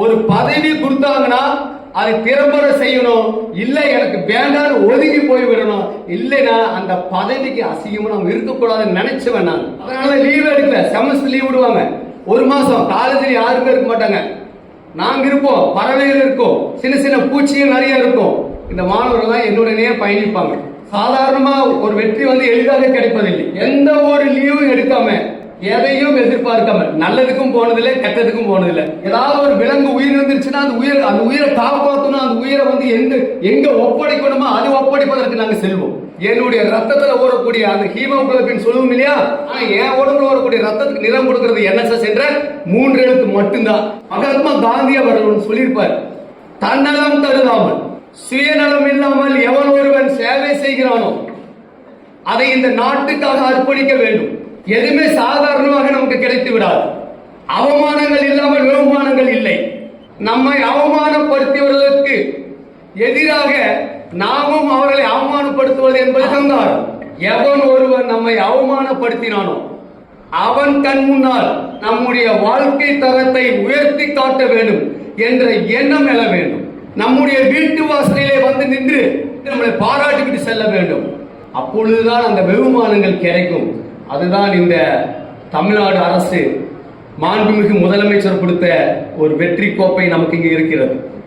ஒரு பதவி கொடுத்தாங்கன்னா அதை திறம்பட செய்யணும். இல்ல எனக்கு வேண்டாம் ஒதுங்கி போய் விடணும். இல்லைன்னா அந்த பதவிக்கு அசிங்கமா நம்ம இருக்கக்கூடாதுன்னு நினைச்சவன் நான். அதனால லீவ் எடுக்கல. செமஸ்டர் லீவ் விடுவாங்க ஒரு மாசம். காலேஜ்ல யாருமே இருக்க மாட்டாங்க. நாங்க இருப்போம், பறவைகள் இருக்கும், சின்ன சின்ன பூச்சியும் நிறைய இருக்கும். இந்த மாணவர்கள் என்னுடனே பயணிப்பாங்க. சாதாரணமா ஒரு வெற்றி எளிதாக கிடைப்பதில்லை. எந்த ஒரு லீவும் எடுக்காம எதையும் எதிர்பார்க்காம, நல்லதுக்கும் போனதில்லை, கெட்டதுக்கும் போனதில்லை. ஏதாவது ஒரு விலங்கு உயிர் இருந்துச்சுன்னா அந்த உயிரை காப்பாற்றணும். அந்த உயிரை எங்க ஒப்படைக்கணுமோ அது ஒப்படைப்பதற்கு நாங்க செல்வோம். என்னுடைய ரத்தத்துல ஓடக்கூடிய அந்த ஹீமோகுளோபின் சொல்லுவோம் இல்லையா, என் உடம்புல ஓடக்கூடிய ரத்தத்துக்கு நிறம் கொடுக்கிறது NSS என்ற 3 எழுத்து மட்டும்தான். மகாத்மா காந்தி அவர்கள் சொல்லியிருப்பார், தன்னலம் தருதாமல் சுயநலம் இல்லாமல் எவன் ஒருவன் சேவை செய்கிறானோ அதை இந்த நாட்டுக்காக அர்ப்பணிக்க வேண்டும். எதுவுமே சாதாரணமாக நமக்கு கிடைத்து விடாது. அவமானங்கள் இல்லாமல் வெகுமானங்கள் இல்லை. நம்மை அவமானப்படுத்தியவர்களுக்கு எதிராக நாமும் அவர்களை அவமானப்படுத்துவது என்பது அகங்காரம். எவன் ஒருவன் நம்மை அவமானப்படுத்தினானோ அவன் கண் முன்னால் நம்முடைய வாழ்க்கை தரத்தை உயர்த்தி காட்ட வேண்டும் என்ற எண்ணம் எழ வேண்டும். நம்முடைய வீட்டு வாசலிலே நின்று நம்மளை பாராட்டிவிட்டு செல்ல வேண்டும். அப்பொழுதுதான் அந்த வெகுமானங்கள் கிடைக்கும். அதுதான் இந்த தமிழ்நாடு அரசு மாண்புமிகு முதலமைச்சர் கொடுத்த ஒரு வெற்றி கோப்பை நமக்கு இங்கு இருக்கிறது.